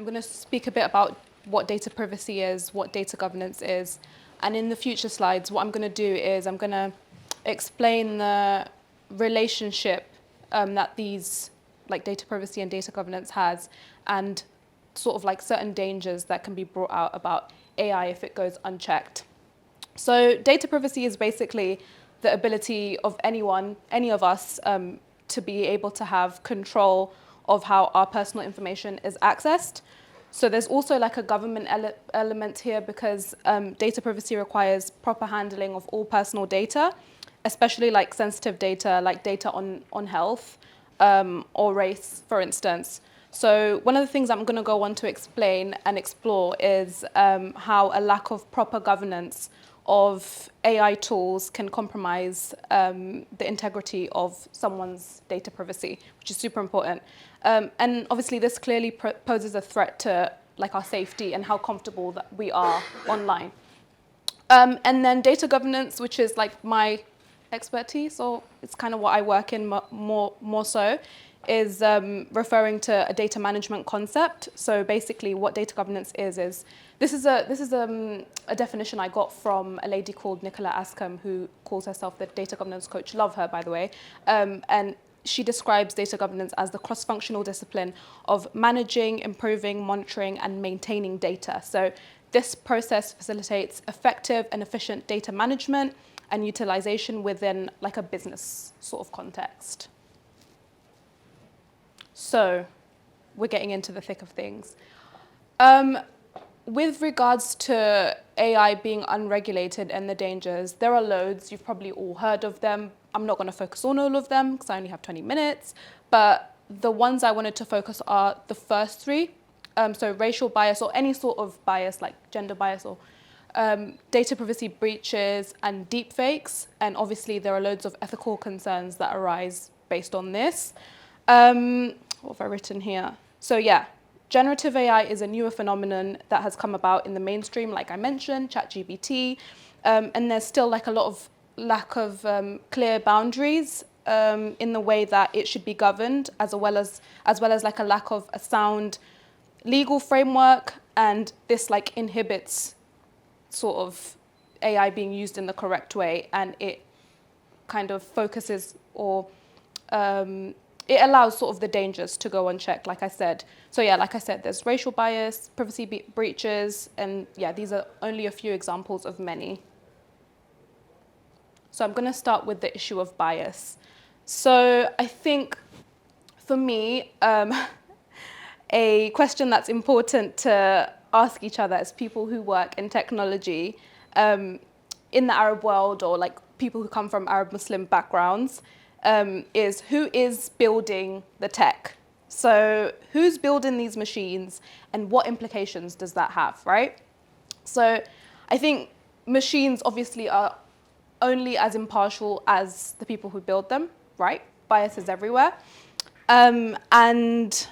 I'm going to speak a bit about what data privacy is, what data governance is, and in the future slides, what I'm going to do is I'm going to explain the relationship that these, like data privacy and data governance has, and sort of like certain dangers that can be brought out about AI if it goes unchecked. So data privacy is basically the ability of anyone, any of us, to be able to have control of how our personal information is accessed. So there's also like a government element here because data privacy requires proper handling of all personal data, especially like sensitive data, like data on health or race, for instance. So one of the things I'm going to go on to explain and explore is how a lack of proper governance of AI tools can compromise the integrity of someone's data privacy, which is super important. And obviously this clearly poses a threat to like our safety and how comfortable that we are online. And then data governance, which is like my expertise, or it's kind of what I work in more so, is referring to a data management concept. So basically what data governance is this is a definition I got from a lady called Nicola Ascombe, who calls herself the data governance coach. Love her, by the way. And she describes data governance as the cross-functional discipline of managing, improving, monitoring, and maintaining data. So this process facilitates effective and efficient data management and utilization within like a business sort of context. So we're getting into the thick of things. With regards to AI being unregulated and the dangers, there are loads. You've probably all heard of them. I'm not going to focus on all of them because I only have 20 minutes. But the ones I wanted to focus are the first three. So racial bias or any sort of bias like gender bias or data privacy breaches and deepfakes. And obviously there are loads of ethical concerns that arise based on this. What have I written here? So yeah, generative AI is a newer phenomenon that has come about in the mainstream, like I mentioned, ChatGPT, and there's still like a lot of lack of clear boundaries in the way that it should be governed, as well as like a lack of a sound legal framework, and this like inhibits sort of AI being used in the correct way, and it kind of focuses or it allows sort of the dangers to go unchecked, like I said. So yeah, like I said, there's racial bias, privacy breaches, and yeah, these are only a few examples of many. So I'm going to start with the issue of bias. So I think for me, a question that's important to ask each other as people who work in technology in the Arab world, or like people who come from Arab Muslim backgrounds, is who is building the tech? So who's building these machines and what implications does that have, right? So I think machines obviously are only as impartial as the people who build them, right? Bias is everywhere. And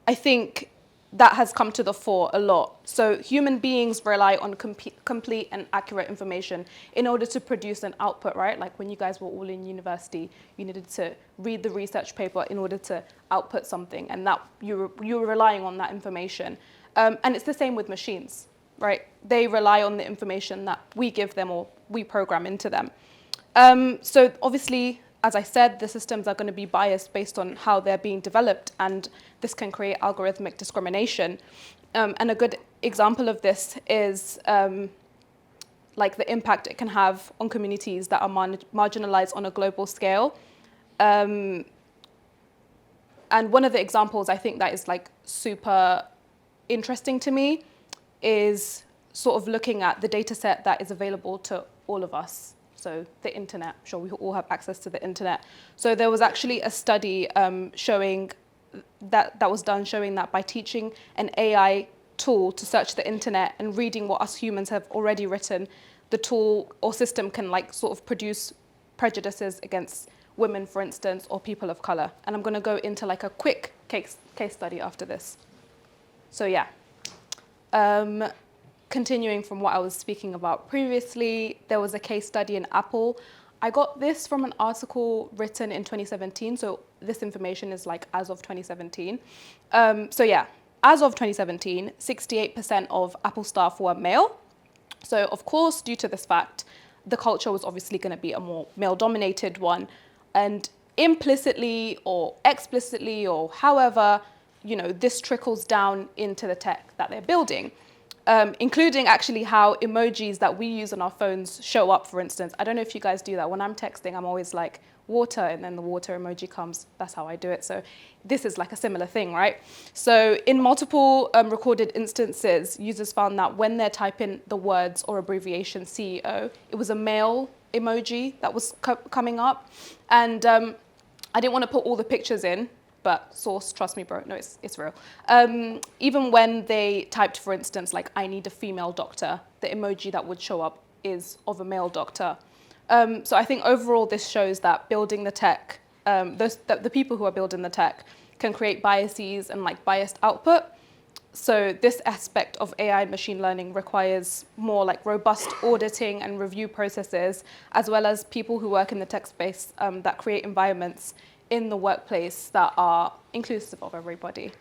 I think that has come to the fore a lot. So human beings rely on complete and accurate information in order to produce an output, right? Like when you guys were all in university, you needed to read the research paper in order to output something, and that you were relying on that information. And it's the same with machines, right? They rely on the information that we give them or we program into them. So obviously, as I said, the systems are going to be biased based on how they're being developed, and this can create algorithmic discrimination. And a good example of this is like the impact it can have on communities that are marginalized on a global scale. And one of the examples I think that is like super interesting to me is sort of looking at the data set that is available to all of us. So the internet, I'm sure we all have access to the internet. So there was actually a study showing that was done showing that by teaching an AI tool to search the internet and reading what us humans have already written, the tool or system can like sort of produce prejudices against women, for instance, or people of color. And I'm going to go into like a quick case study after this. So yeah. Continuing from what I was speaking about previously, there was a case study in Apple. I got this from an article written in 2017, so this information is like as of 2017. So yeah, as of 2017, 68% of Apple staff were male. So of course, due to this fact, the culture was obviously going to be a more male-dominated one. And implicitly or explicitly or however, this trickles down into the tech that they're building, including actually how emojis that we use on our phones show up, for instance. I don't know if you guys do that. When I'm texting, I'm always like, water, and then the water emoji comes. That's how I do it. So this is like a similar thing, right? So in multiple recorded instances, users found that when they're typing the words or abbreviation CEO, it was a male emoji that was coming up. And I didn't want to put all the pictures in, but source, trust me, bro, no, it's real. Even when they typed, for instance, like, I need a female doctor, the emoji that would show up is of a male doctor. So I think overall this shows that building the tech, the people who are building the tech can create biases and like biased output. So this aspect of AI and machine learning requires more like robust auditing and review processes, as well as people who work in the tech space that create environments in the workplace that are inclusive of everybody.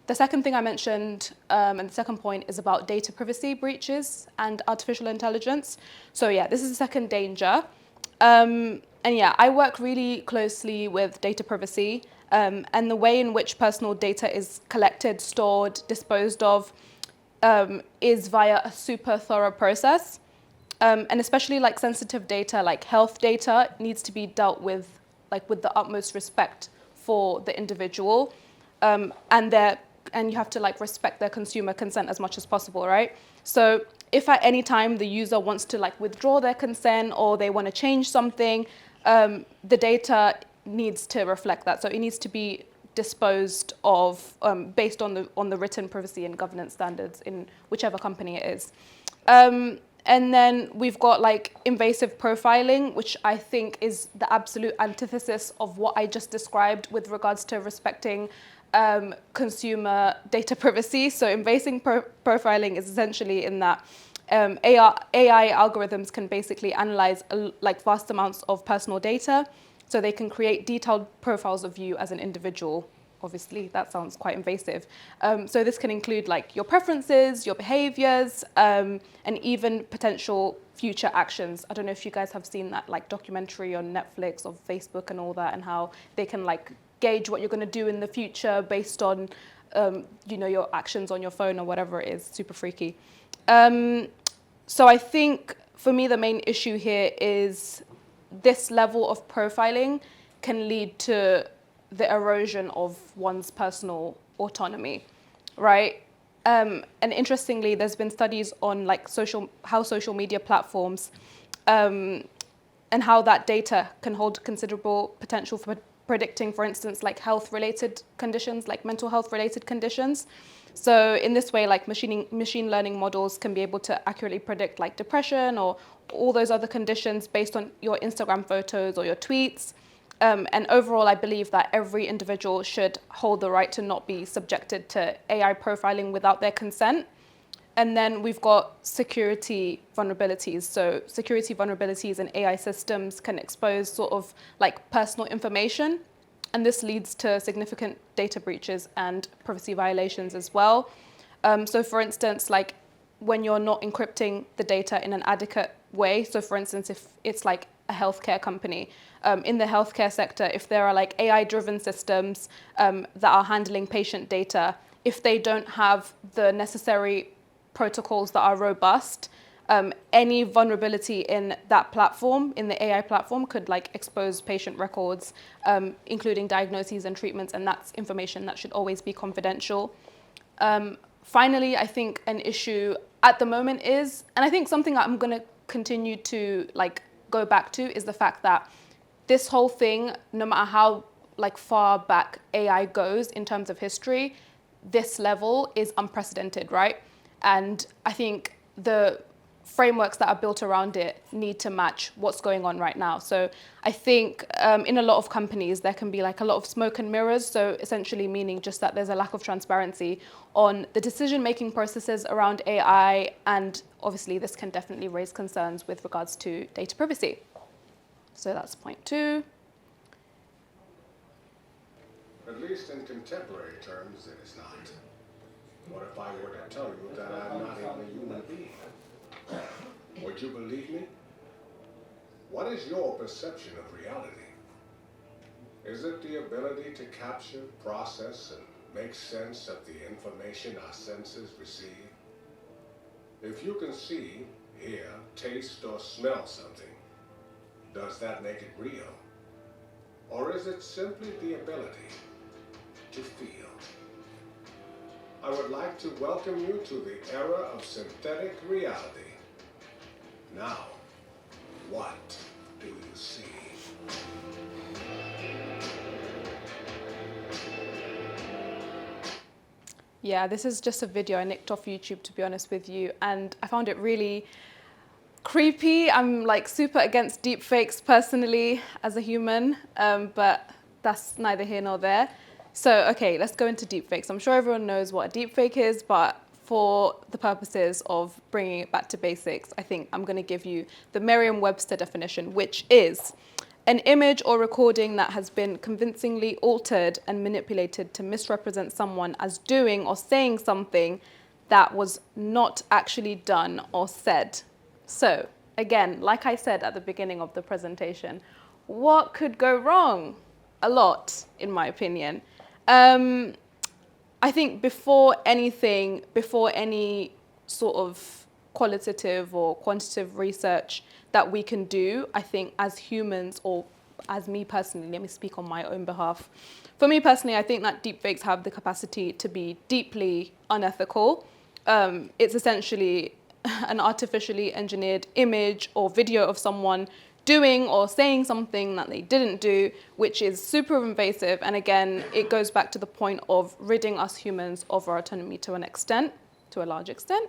The second thing I mentioned, and the second point, is about data privacy breaches and artificial intelligence. So yeah, this is the second danger. And yeah, I work really closely with data privacy, and the way in which personal data is collected, stored, disposed of is via a super thorough process. And especially like sensitive data, like health data, needs to be dealt with like with the utmost respect for the individual, and you have to like respect their consumer consent as much as possible, right? So if at any time the user wants to like withdraw their consent or they want to change something, the data needs to reflect that. So it needs to be disposed of based on the written privacy and governance standards in whichever company it is. And then we've got like invasive profiling, which I think is the absolute antithesis of what I just described with regards to respecting consumer data privacy. So invasive profiling is essentially in that AI algorithms can basically analyze like vast amounts of personal data, so they can create detailed profiles of you as an individual. Obviously, that sounds quite invasive. So this can include like your preferences, your behaviors, and even potential future actions. I don't know if you guys have seen that like documentary on Netflix of Facebook and all that, and how they can like gauge what you're going to do in the future based on your actions on your phone or whatever it is. Super freaky. So I think for me the main issue here is this level of profiling can lead to the erosion of one's personal autonomy, right? And interestingly, there's been studies on like how social media platforms and how that data can hold considerable potential for predicting, for instance, like health-related conditions, like mental health-related conditions. So in this way, like machine learning models can be able to accurately predict like depression or all those other conditions based on your Instagram photos or your tweets. And overall, I believe that every individual should hold the right to not be subjected to AI profiling without their consent. And then we've got security vulnerabilities. So security vulnerabilities in AI systems can expose sort of like personal information. And this leads to significant data breaches and privacy violations as well. So for instance, like when you're not encrypting the data in an adequate way. So for instance, if it's like a healthcare company, in the healthcare sector, if there are like AI-driven systems that are handling patient data, if they don't have the necessary protocols that are robust, any vulnerability in that platform, in the AI platform, could like expose patient records, including diagnoses and treatments, and that's information that should always be confidential. Finally, I think an issue at the moment is, and I think something I'm going to continue to like go back to, is the fact that this whole thing, no matter how like far back AI goes in terms of history, this level is unprecedented, right? And I think the frameworks that are built around it need to match what's going on right now. So I think in a lot of companies, there can be like a lot of smoke and mirrors. So essentially meaning just that there's a lack of transparency on the decision-making processes around AI. And obviously this can definitely raise concerns with regards to data privacy. So that's point 2. At least in contemporary terms, it is not. What if I were to tell you that I'm not even a human being? Would you believe me? What is your perception of reality? Is it the ability to capture, process, and make sense of the information our senses receive? If you can see, hear, taste, or smell something, does that make it real? Or is it simply the ability to feel? I would like to welcome you to the era of synthetic reality. Now, what do you see? Yeah, this is just a video I nicked off YouTube, to be honest with you, and I found it really creepy. I'm like super against deepfakes personally as a human, but that's neither here nor there. So, okay, let's go into deepfakes. I'm sure everyone knows what a deepfake is, but for the purposes of bringing it back to basics, I think I'm going to give you the Merriam-Webster definition, which is an image or recording that has been convincingly altered and manipulated to misrepresent someone as doing or saying something that was not actually done or said. So, again, like I said at the beginning of the presentation, what could go wrong? A lot, in my opinion. I think before anything, before any sort of qualitative or quantitative research that we can do, I think as humans, or as me personally, let me speak on my own behalf. For me personally, I think that deepfakes have the capacity to be deeply unethical. It's essentially an artificially engineered image or video of someone doing or saying something that they didn't do, which is super invasive. And again, it goes back to the point of ridding us humans of our autonomy to an extent, to a large extent.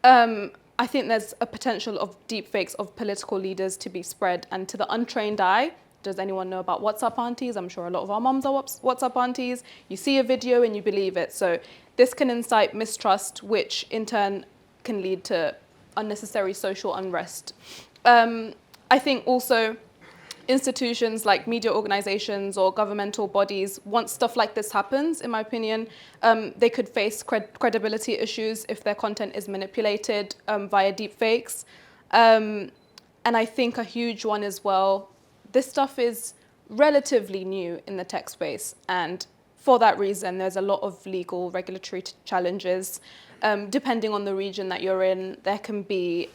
I think there's a potential of deepfakes of political leaders to be spread, and to the untrained eye, does anyone know about WhatsApp aunties? I'm sure a lot of our moms are WhatsApp aunties. You see a video and you believe it. So this can incite mistrust, which in turn can lead to unnecessary social unrest. I think also institutions like media organizations or governmental bodies, once stuff like this happens, in my opinion, they could face credibility issues if their content is manipulated via deepfakes. And I think a huge one as well, this stuff is relatively new in the tech space. And for that reason, there's a lot of legal regulatory challenges. Depending on the region that you're in, there can be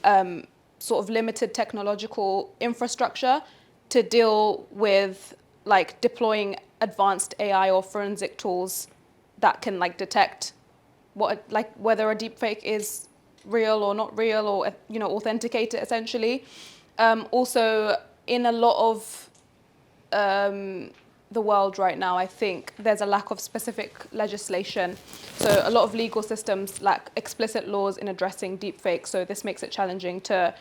sort of limited technological infrastructure to deal with like deploying advanced AI or forensic tools that can like detect what, like whether a deepfake is real or not real, or authenticate it essentially. Also, in a lot of the world right now, I think there's a lack of specific legislation. So a lot of legal systems lack explicit laws in addressing deepfakes. So this makes it challenging to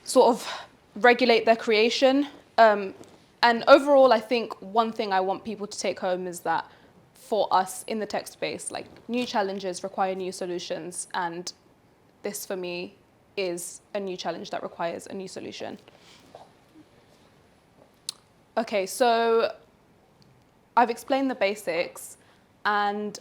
sort of regulate their creation. And overall, I think one thing I want people to take home is that for us in the tech space, like new challenges require new solutions. And this for me is a new challenge that requires a new solution. Okay, so I've explained the basics and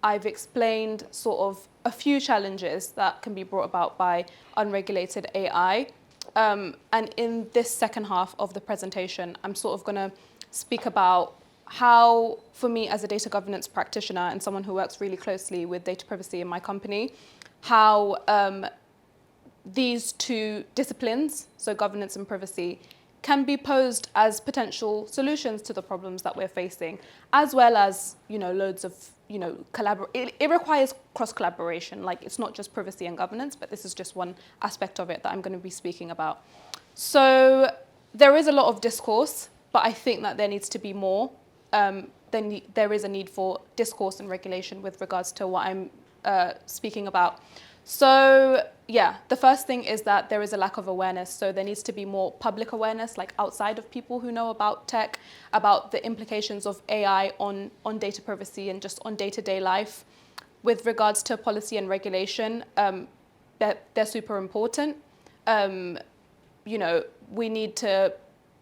I've explained sort of a few challenges that can be brought about by unregulated AI. And in this second half of the presentation, I'm sort of going to speak about how, for me as a data governance practitioner and someone who works really closely with data privacy in my company, how these two disciplines, so governance and privacy, can be posed as potential solutions to the problems that we're facing, as well as, loads of, it requires cross-collaboration. Like, it's not just privacy and governance, but this is just one aspect of it that I'm going to be speaking about. So there is a lot of discourse, but I think that there needs to be more. There is a need for discourse and regulation with regards to what I'm speaking about. So yeah, the first thing is that there is a lack of awareness. So there needs to be more public awareness, like outside of people who know about tech, about the implications of AI on data privacy and just on day-to-day life. With regards to policy and regulation, they're super important. We need to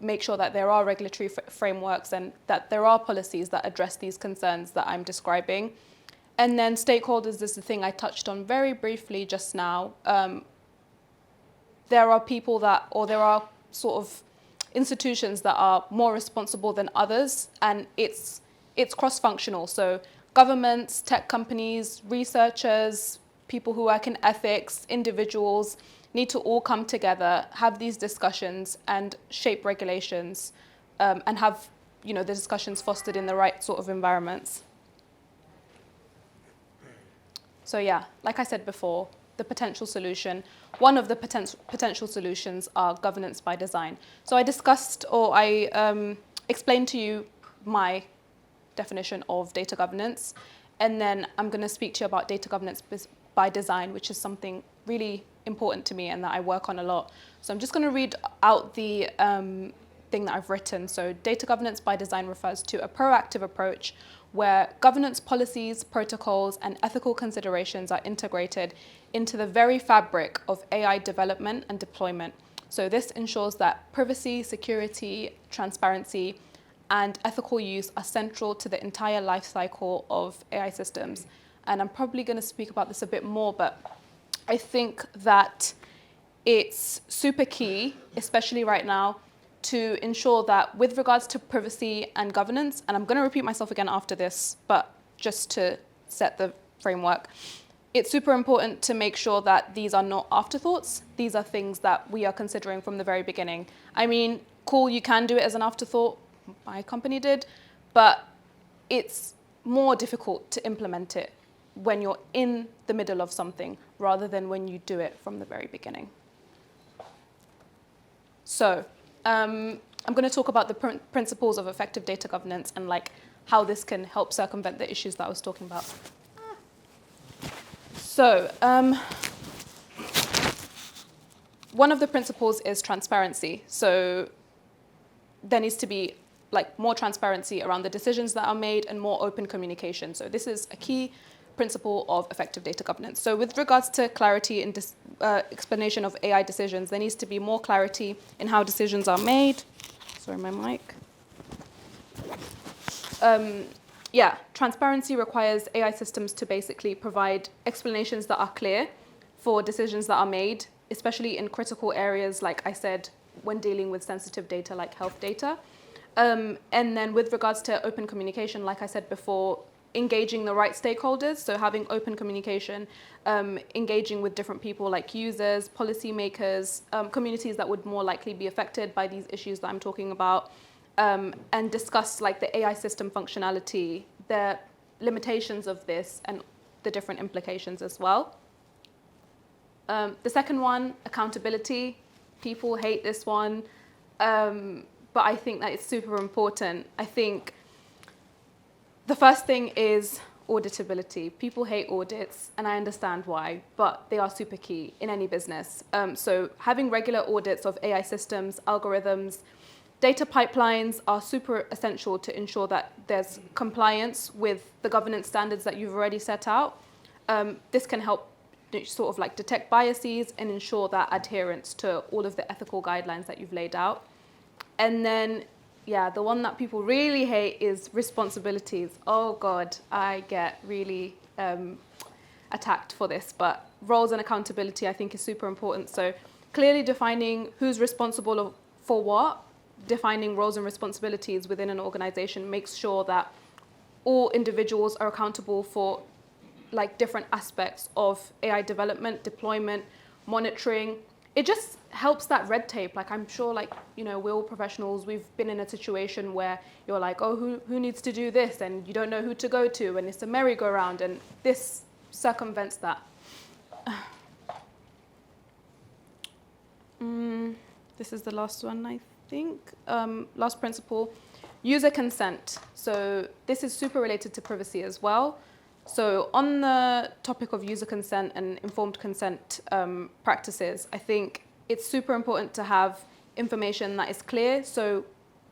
make sure that there are regulatory frameworks and that there are policies that address these concerns that I'm describing. And then stakeholders is the thing I touched on very briefly just now. There are people that, or there are sort of institutions that are more responsible than others, and it's cross-functional. So governments, tech companies, researchers, people who work in ethics, individuals need to all come together, have these discussions and shape regulations, and have, you know, the discussions fostered in the right sort of environments. So yeah, like I said before, the potential solution, one of the potential solutions are governance by design. So I discussed, or I explained to you my definition of data governance, and then I'm going to speak to you about data governance by design, which is something really important to me and that I work on a lot. So I'm just going to read out the thing that I've written. So data governance by design refers to a proactive approach where governance policies, protocols, and ethical considerations are integrated into the very fabric of AI development and deployment. So this ensures that privacy, security, transparency, and ethical use are central to the entire life cycle of AI systems. And I'm probably going to speak about this a bit more, but I think that it's super key, especially right now, to ensure that with regards to privacy and governance, and I'm going to repeat myself again after this, but just to set the framework, it's super important to make sure that these are not afterthoughts. These are things that we are considering from the very beginning. I mean, cool, you can do it as an afterthought, my company did, but it's more difficult to implement it when you're in the middle of something rather than when you do it from the very beginning. So I'm going to talk about the principles of effective data governance and like how this can help circumvent the issues that I was talking about. So one of the principles is transparency. So there needs to be like more transparency around the decisions that are made and more open communication. So this is a key principle of effective data governance. So with regards to clarity and explanation of AI decisions, there needs to be more clarity in how decisions are made. Sorry, my mic. Yeah, transparency requires AI systems to basically provide explanations that are clear for decisions that are made, especially in critical areas, like I said, when dealing with sensitive data like health data. And then with regards to open communication, like I said before, engaging the right stakeholders, so having open communication, engaging with different people like users, policymakers, communities that would more likely be affected by these issues that I'm talking about, and discuss like the AI system functionality, the limitations of this and the different implications as well. The second one, accountability. People hate this one, but I think that it's super important. I think the first thing is auditability. People hate audits, and I understand why, but they are super key in any business. So having regular audits of AI systems, algorithms, data pipelines are super essential to ensure that there's compliance with the governance standards that you've already set out. This can help sort of like detect biases and ensure that adherence to all of the ethical guidelines that you've laid out. And then, yeah, the one that people really hate is responsibilities. Oh God, I get really attacked for this, but roles and accountability I think is super important. So clearly defining who's responsible for what, defining roles and responsibilities within an organization makes sure that all individuals are accountable for like different aspects of AI development, deployment, monitoring. It just helps that red tape. Like I'm sure like, you know, we're all professionals. We've been in a situation where you're like, oh, who needs to do this? And you don't know who to go to. And it's a merry-go-round. And this circumvents that. This is the last one, I think. Last principle, user consent. So this is super related to privacy as well. So on the topic of user consent and informed consent practices, I think it's super important to have information that is clear. So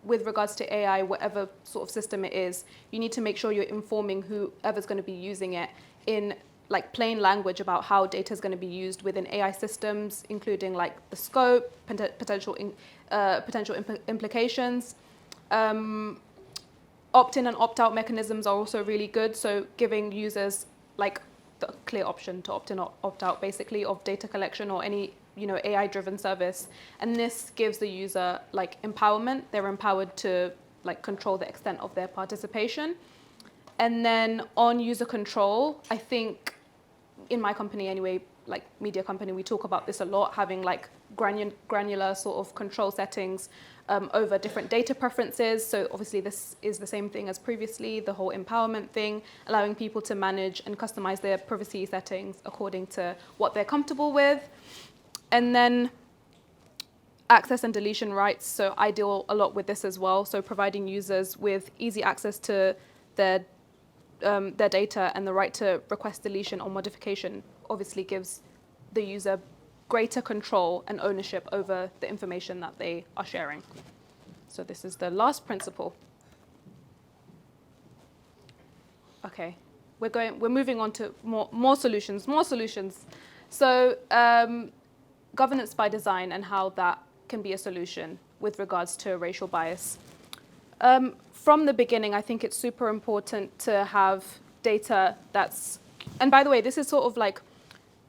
with regards to AI, whatever sort of system it is, you need to make sure you're informing whoever's going to be using it in like plain language about how data is going to be used within AI systems, including like the scope, potential implications. Opt-in and opt-out mechanisms are also really good. So giving users like the clear option to opt-in or opt-out, basically, of data collection or any AI-driven service, and this gives the user like empowerment. They're empowered to like control the extent of their participation. And then on user control, I think in my company anyway, like media company, we talk about this a lot, having like granular sort of control settings over different data preferences. So obviously this is the same thing as previously, the whole empowerment thing, allowing people to manage and customize their privacy settings according to what they're comfortable with. And then access and deletion rights. So I deal a lot with this as well. So providing users with easy access to their data and the right to request deletion or modification obviously gives the user greater control and ownership over the information that they are sharing. So this is the last principle. Okay, we're moving on to more solutions. So governance by design and how that can be a solution with regards to racial bias. From the beginning, I think it's super important to have data that's, and by the way, this is sort of like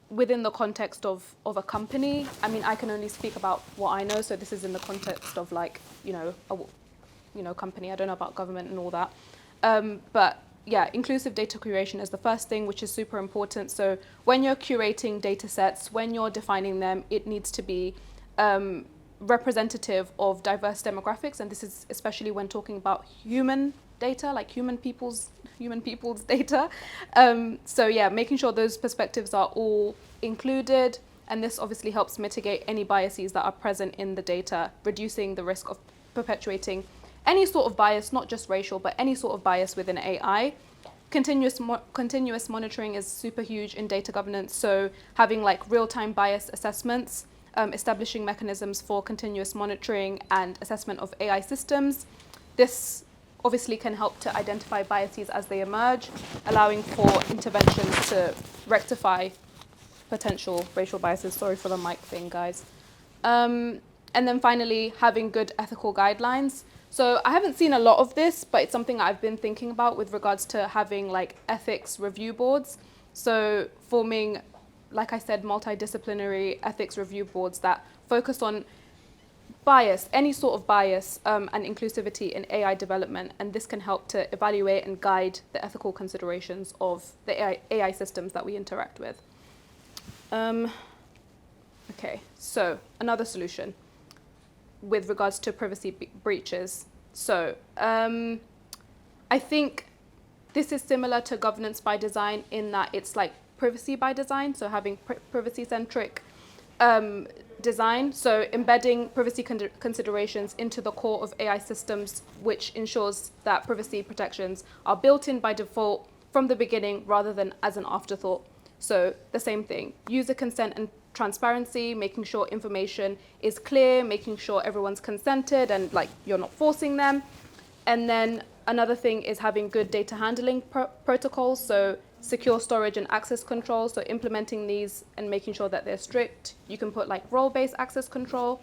within the context of a company. I mean, I can only speak about what I know, so this is in the context of like, a company. I don't know about government and all that. But yeah, inclusive data curation is the first thing, which is super important. So when you're curating data sets, when you're defining them, it needs to be representative of diverse demographics, and this is especially when talking about human data, like human people's data. So yeah, making sure those perspectives are all included, and this obviously helps mitigate any biases that are present in the data, reducing the risk of perpetuating any sort of bias, not just racial, but any sort of bias within AI. Continuous monitoring is super huge in data governance, so having like real-time bias assessments, establishing mechanisms for continuous monitoring and assessment of AI systems. This obviously can help to identify biases as they emerge, allowing for interventions to rectify potential racial biases. Sorry for the mic thing, guys. And then finally, having good ethical guidelines. So I haven't seen a lot of this, but it's something I've been thinking about with regards to having like ethics review boards. So forming, like I said, multidisciplinary ethics review boards that focus on bias, any sort of bias, and inclusivity in AI development. And this can help to evaluate and guide the ethical considerations of the AI systems that we interact with. Okay, so another solution with regards to privacy breaches. So I think this is similar to governance by design in that it's like privacy by design, so having privacy-centric design, so embedding privacy considerations into the core of AI systems, which ensures that privacy protections are built in by default from the beginning rather than as an afterthought. So the same thing, user consent and transparency, making sure information is clear, making sure everyone's consented and like you're not forcing them. And then another thing is having good data handling protocols, so secure storage and access control, so implementing these and making sure that they're strict. You can put like role-based access control.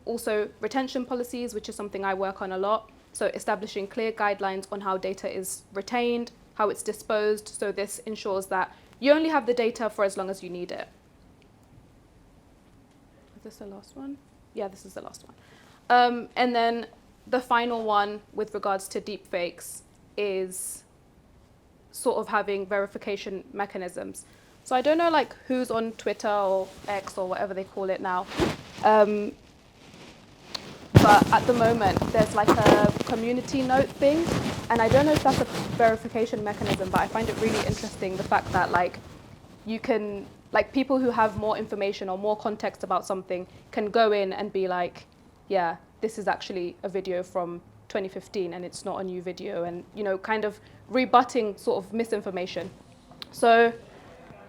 Also retention policies, which is something I work on a lot. So establishing clear guidelines on how data is retained, how it's disposed. So this ensures that you only have the data for as long as you need it. Is this the last one? Yeah, this is the last one. And then the final one with regards to deepfakes is sort of having verification mechanisms. So I don't know like who's on Twitter or X or whatever they call it now. But at the moment, there's like a community note thing. And I don't know if that's a verification mechanism, but I find it really interesting, the fact that like you can, like people who have more information or more context about something can go in and be like, yeah, this is actually a video from 2015 and it's not a new video, and, you know, kind of rebutting sort of misinformation. So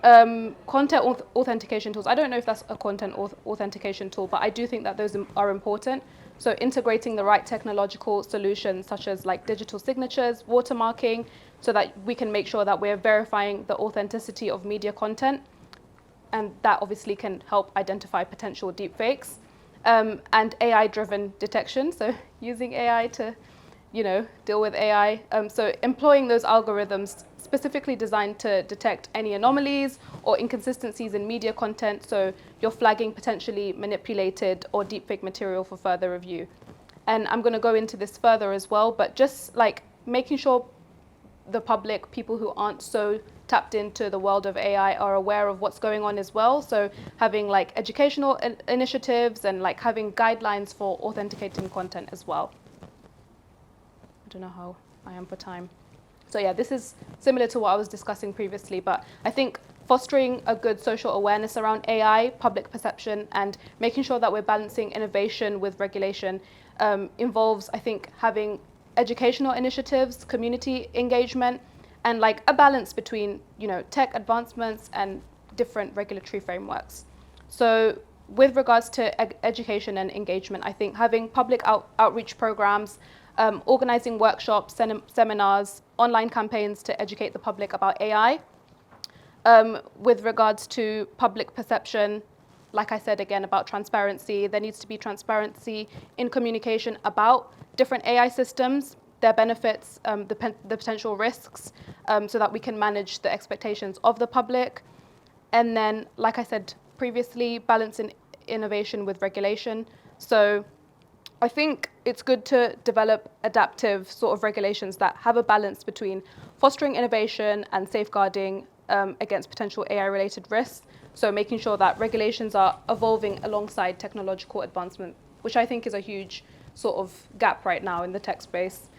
Content authentication tools. I don't know if that's a content authentication tool, but I do think that those are important. So integrating the right technological solutions, such as like digital signatures, watermarking, so that we can make sure that we're verifying the authenticity of media content. And that obviously can help identify potential deepfakes. And AI-driven detection, so using AI to, deal with AI. So employing those algorithms specifically designed to detect any anomalies or inconsistencies in media content, so you're flagging potentially manipulated or deepfake material for further review. And I'm going to go into this further as well, but just like making sure the public, people who aren't so tapped into the world of AI, are aware of what's going on as well. So having like educational initiatives and like having guidelines for authenticating content as well. I don't know how I am for time. So yeah, this is similar to what I was discussing previously, but I think fostering a good social awareness around AI, public perception, and making sure that we're balancing innovation with regulation involves, I think, having educational initiatives, community engagement, and like a balance between, tech advancements and different regulatory frameworks. So with regards to education and engagement, I think having public outreach programs, organizing workshops, seminars, online campaigns to educate the public about AI. With regards to public perception, like I said again about transparency, there needs to be transparency in communication about different AI systems, their benefits, the potential risks, so that we can manage the expectations of the public. And then, like I said previously, balancing innovation with regulation. So I think it's good to develop adaptive sort of regulations that have a balance between fostering innovation and safeguarding against potential AI-related risks. So making sure that regulations are evolving alongside technological advancement, which I think is a huge sort of gap right now in the tech space.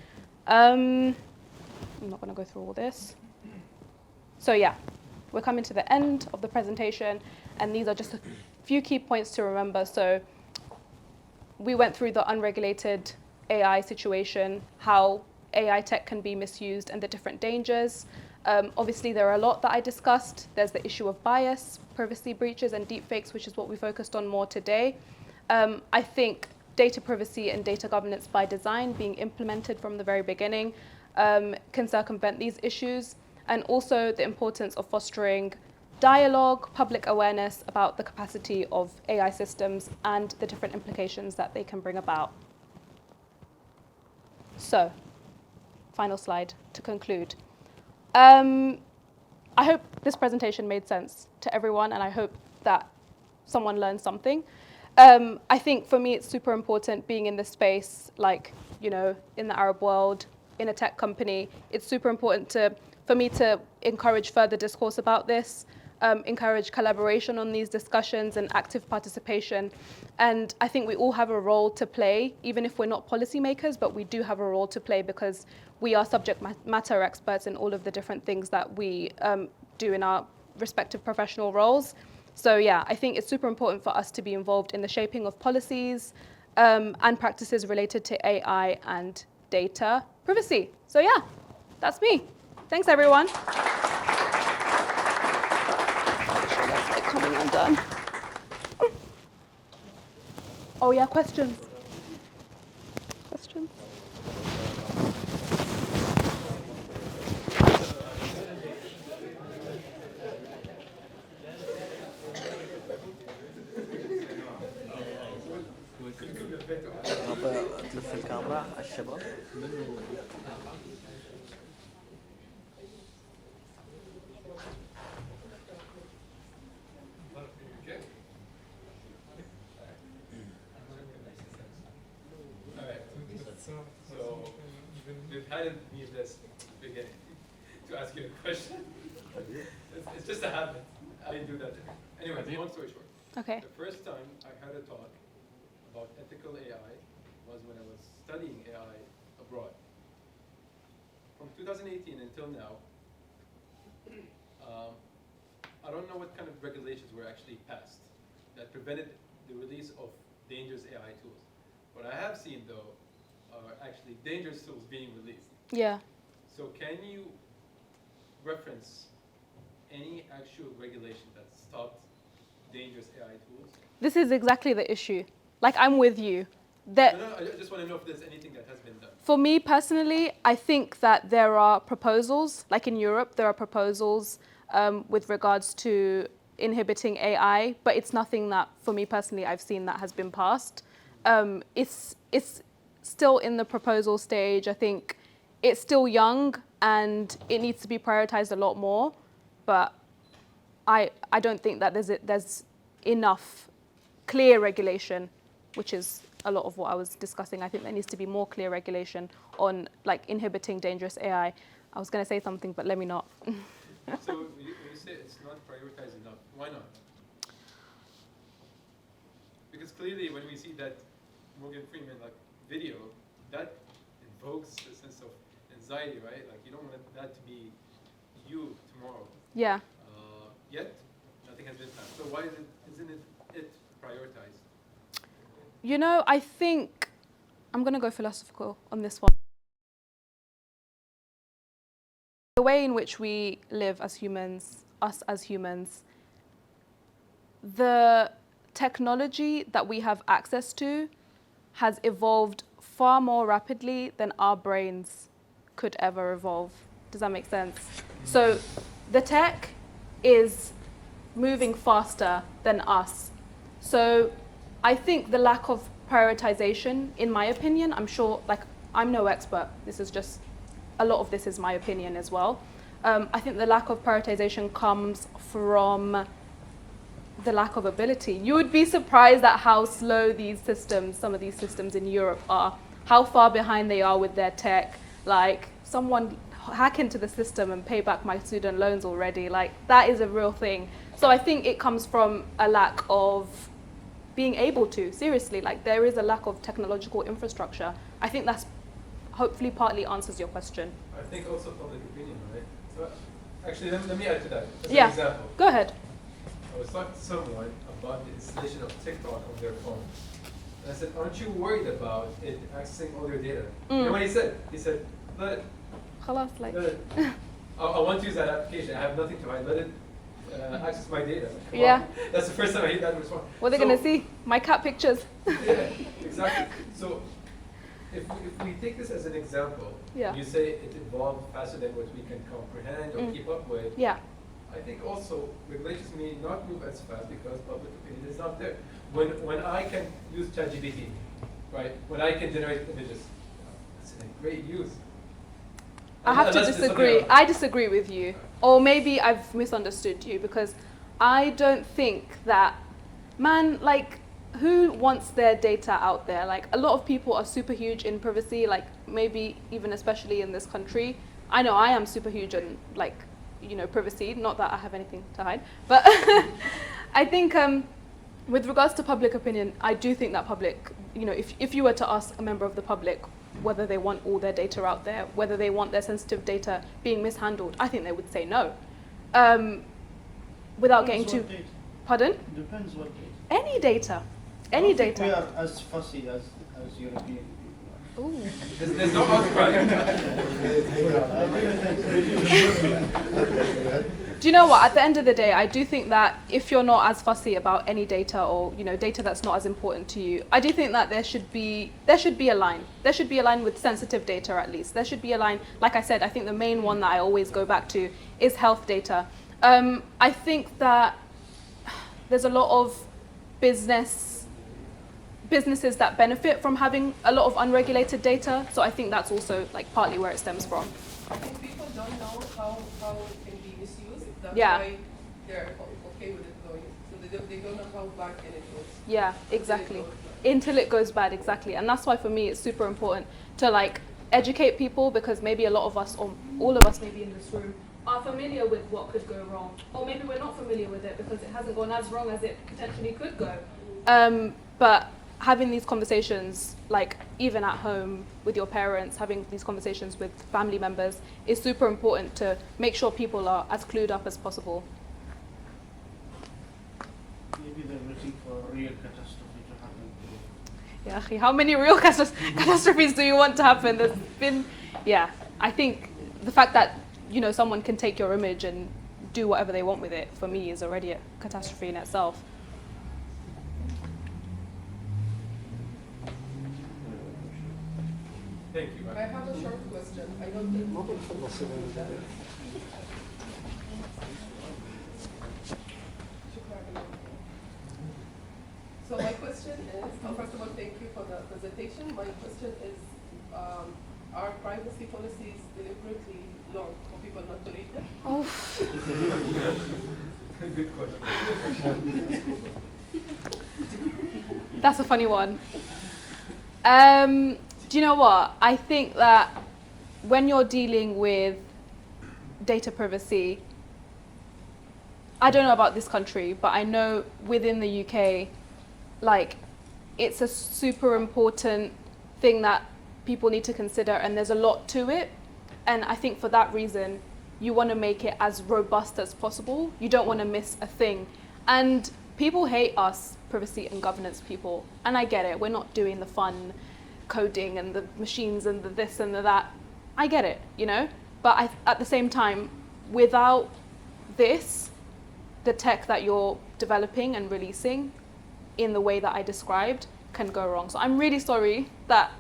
I'm not going to go through all this. So yeah, we're coming to the end of the presentation, and these are just a few key points to remember. So we went through the unregulated AI situation, how AI tech can be misused and the different dangers. Obviously, there are a lot that I discussed. There's the issue of bias, privacy breaches, and deepfakes, which is what we focused on more today. I think data privacy and data governance by design being implemented from the very beginning can circumvent these issues, and also the importance of fostering dialogue, public awareness about the capacity of AI systems and the different implications that they can bring about. So, final slide to conclude. I hope this presentation made sense to everyone, and I hope that someone learned something. I think for me, it's super important being in this space, like, in the Arab world, in a tech company. It's super important for me to encourage further discourse about this, encourage collaboration on these discussions and active participation. And I think we all have a role to play, even if we're not policymakers, but we do have a role to play because we are subject matter experts in all of the different things that we do in our respective professional roles. So yeah, I think it's super important for us to be involved in the shaping of policies and practices related to AI and data privacy. So yeah, that's me. Thanks, everyone. That's like coming undone. Oh yeah, questions. Questions? تلف الكاميرا على الشباب. So we've had me this beginning to ask you a question. It's just a habit. I do that. Anyway, long story short. Okay. The first time I heard a talk about ethical AI was when I was studying AI abroad. From 2018 until now, I don't know what kind of regulations were actually passed that prevented the release of dangerous AI tools. What I have seen, though, are actually dangerous tools being released. Yeah. So can you reference any actual regulation that stopped dangerous AI tools? This is exactly the issue. Like, I'm with you. That No, I just want to know if there's anything that has been done. For me personally, I think that there are proposals, like in Europe, there are proposals with regards to inhibiting AI, but it's nothing that, for me personally, I've seen that has been passed. It's still in the proposal stage. I think it's still young and it needs to be prioritized a lot more, but I don't think that there's enough clear regulation, which is a lot of what I was discussing. I think there needs to be more clear regulation on like inhibiting dangerous AI. I was going to say something, but let me not. So when you say it's not prioritized enough, why not? Because clearly when we see that Morgan Freeman like video, that invokes a sense of anxiety, right? Like you don't want that to be you tomorrow. Yeah. Yet nothing has been done. So why isn't it prioritized? You know, I think I'm going to go philosophical on this one. The way in which we live as humans, us as humans, the technology that we have access to has evolved far more rapidly than our brains could ever evolve. Does that make sense? So the tech is moving faster than us. So I think the lack of prioritization, in my opinion, I'm sure, like, I'm no expert. This is just, a lot of this is my opinion as well. I think the lack of prioritization comes from the lack of ability. You would be surprised at how slow these systems, some of these systems in Europe are, how far behind they are with their tech. Like, someone hack into the system and pay back my student loans already. Like, that is a real thing. So I think it comes from a lack of being able to, seriously, like there is a lack of technological infrastructure. I think that's hopefully partly answers your question. I think also public opinion, right? So actually, let me add to that. As Yeah, an example. Go ahead. I was talking to someone about the installation of TikTok on their phone. And I said, aren't you worried about it accessing all your data? You know what he said? He said, let it. خلاص, like. Let it. I want to use that application. I have nothing to hide. Let it access my data. Like, Yeah. wow. That's the first time I heard that response. What are they going to see? My cat pictures. Yeah, exactly. So if we take this as an example, Yeah. you say it evolved faster than what we can comprehend or keep up with. Yeah. I think also regulations may not move as fast because public opinion is not there. When I can use ChatGPT, right? When I can generate images, that's a great use. I have to disagree. I disagree with you. Or maybe I've misunderstood you because I don't think that, man, like, who wants their data out there? Like, a lot of people are super huge in privacy, like, maybe even especially in this country. I know I am super huge in, like, you know, privacy. Not that I have anything to hide. But I think with regards to public opinion, I do think that public, you know, if you were to ask a member of the public whether they want all their data out there, whether they want their sensitive data being mishandled, I think they would say no. Without getting too... Data. Pardon? Depends what data. Any data. Any I think we data. are as fussy as European people. Ooh. There's no outcry. Do you know what? At the end of the day, I do think that if you're not as fussy about any data or, you know, data that's not as important to you, I do think that there should be a line. There should be a line with sensitive data at least. There should be a line, like I said, I think the main one that I always go back to is health data. I think that there's a lot of businesses that benefit from having a lot of unregulated data. So I think that's also like partly where it stems from. I think people don't know how it can be misused. That's Yeah. why they're okay with it going. So they don't know how bad can it go. Yeah, exactly. Until it goes bad, exactly. And that's why for me it's super important to like educate people, because maybe a lot of us, or all of us maybe in this room, are familiar with what could go wrong. Or maybe we're not familiar with it because it hasn't gone as wrong as it potentially could go. But having these conversations, like even at home with your parents, having these conversations with family members is super important to make sure people are as clued up as possible. Maybe they're waiting for a real catastrophe to happen. Yeah, akhi, how many real catastrophes do you want to happen? There's been, yeah, I think the fact that, you know, someone can take your image and do whatever they want with it, for me, is already a catastrophe in itself. Thank you. I have a short question. I don't think. So my question is, first of all, thank you for the presentation. My question is, are privacy policies deliberately long for people not to read them? Oh. Good question. That's a funny one. Do you know what? I think that when you're dealing with data privacy, I don't know about this country, but I know within the UK, like, it's a super important thing that people need to consider, and there's a lot to it. And I think for that reason, you want to make it as robust as possible. You don't want to miss a thing. And people hate us, privacy and governance people. And I get it. We're not doing the fun coding and the machines and the this and the that. I get it, you know? But at the same time, without this, the tech that you're developing and releasing in the way that I described can go wrong. So I'm really sorry that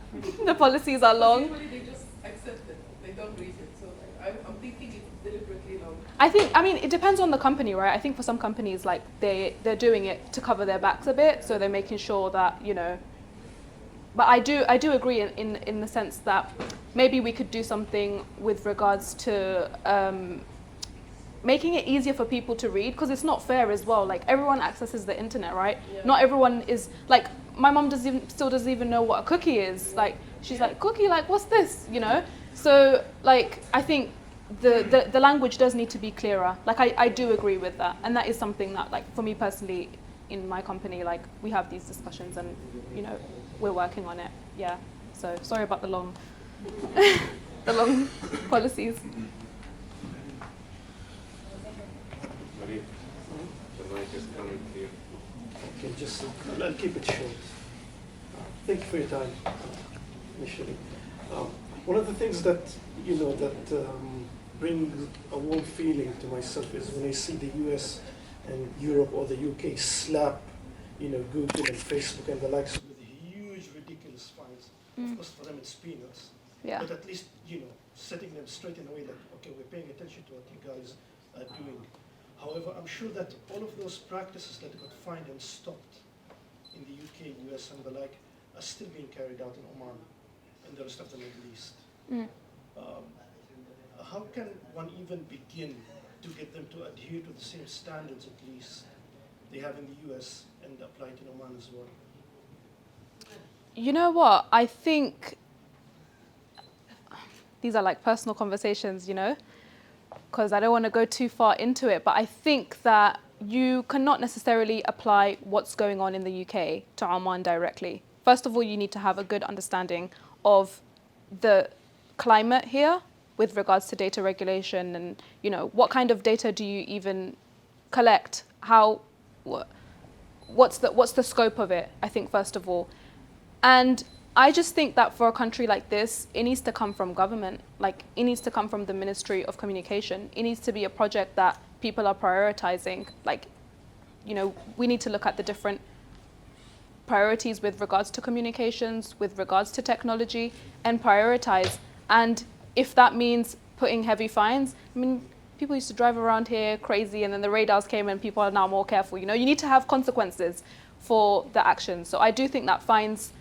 the policies are long. Usually they just accept it. They don't read it. So I'm thinking it's deliberately long. I mean, it depends on the company, right? I think for some companies, like, they're doing it to cover their backs a bit, so they're making sure that, you know. But I do agree in the sense that maybe we could do something with regards to making it easier for people to read, because it's not fair as well. Like, everyone accesses the internet, right? Yeah. Not everyone is, like, my mom still doesn't even know what a cookie is. Like, she's like, cookie, like, what's this, you know? So, like, I think the language does need to be clearer. Like, I do agree with that. And that is something that, like, for me personally, in my company, like, we have these discussions and, you know, we're working on it. Yeah. So, sorry about the long, the long policies. Marie, the mic is coming to you. Okay, just I'll keep it short. Thank you for your time. Initially, one of the things that brings a warm feeling to myself is when I see the U.S. and Europe or the UK slap, Google and Facebook and the likes with huge, ridiculous fines. Of course, for them it's peanuts. Yeah. But at least setting them straight in a way that we're paying attention to what you guys are doing. However, I'm sure that all of those practices that got fined and stopped in the UK, US, and the like are still being carried out in Oman and the rest of the Middle East. How can one even begin to get them to adhere to the same standards, at least, they have in the US and apply it in Oman as well? You know what? I think these are like personal conversations, because I don't want to go too far into it, but I think that you cannot necessarily apply what's going on in the UK to Oman directly. First of all, you need to have a good understanding of the climate here with regards to data regulation and, what kind of data do you even collect? What's the scope of it, I think, first of all. And I just think that for a country like this, it needs to come from government. Like, it needs to come from the Ministry of Communication. It needs to be a project that people are prioritizing. Like, we need to look at the different priorities with regards to communications, with regards to technology, and prioritize. And if that means putting heavy fines, I mean, people used to drive around here crazy, and then the radars came and people are now more careful. You need to have consequences for the action. So I do think that fines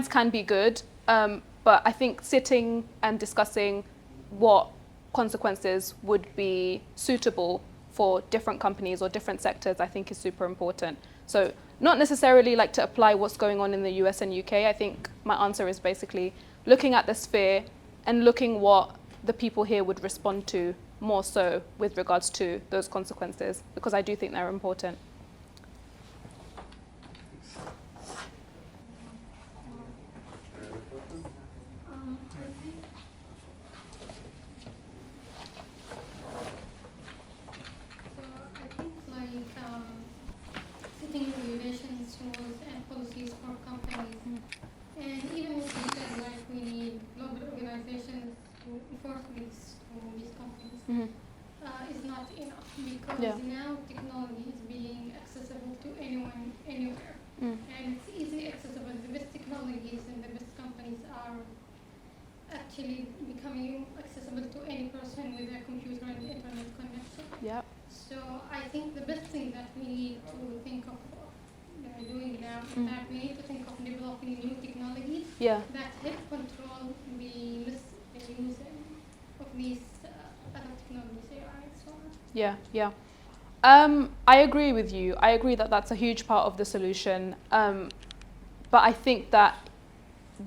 can be good, but I think sitting and discussing what consequences would be suitable for different companies or different sectors, I think is super important. So not necessarily like to apply what's going on in the US and UK. I think my answer is basically looking at the sphere and looking what the people here would respond to more so with regards to those consequences, because I do think they're important. Setting regulations, rules, and policies for companies. And even if we said like we need global organizations to enforce these companies, is not enough, and it's easily accessible. The best technologies and the best companies are actually becoming accessible to any person with a computer and internet connection. Yep. So I think the best thing that we need to think of doing now is that we need to think of developing new technologies Yeah. that help control the misuse of these other technologies, AI and so on. Yeah, yeah. I agree with you. I agree that that's a huge part of the solution. But I think that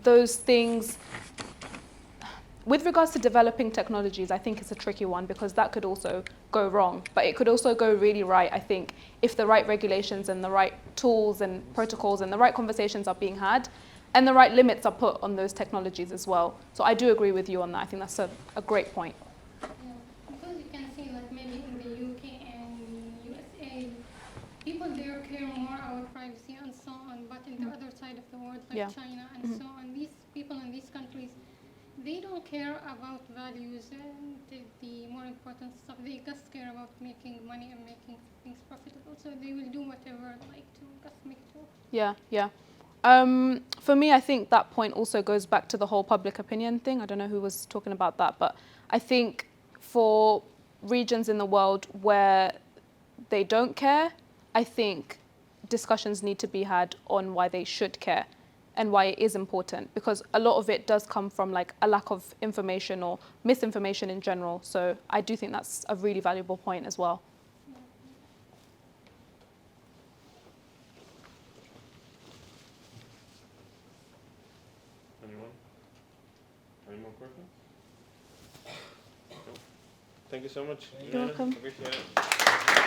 those things, with regards to developing technologies, I think it's a tricky one because that could also go wrong. But it could also go really right, I think, if the right regulations and the right tools and protocols and the right conversations are being had and the right limits are put on those technologies as well. So I do agree with you on that. I think that's a great point. Yeah, because you can see like maybe in the UK and USA, people there care more about privacy and so on, but in the other side of the world, like Yeah. China and so on, these people in these countries, they don't care about values and the more important stuff. They just care about making money and making things profitable. So they will do whatever like to just make it work. Yeah, yeah. For me, I think that point also goes back to the whole public opinion thing. I don't know who was talking about that, but I think for regions in the world where they don't care, I think discussions need to be had on why they should care and why it is important, because a lot of it does come from like a lack of information or misinformation in general. So I do think that's a really valuable point as well. Anyone? Any more questions? No. Thank you so much. You're welcome. Appreciate it.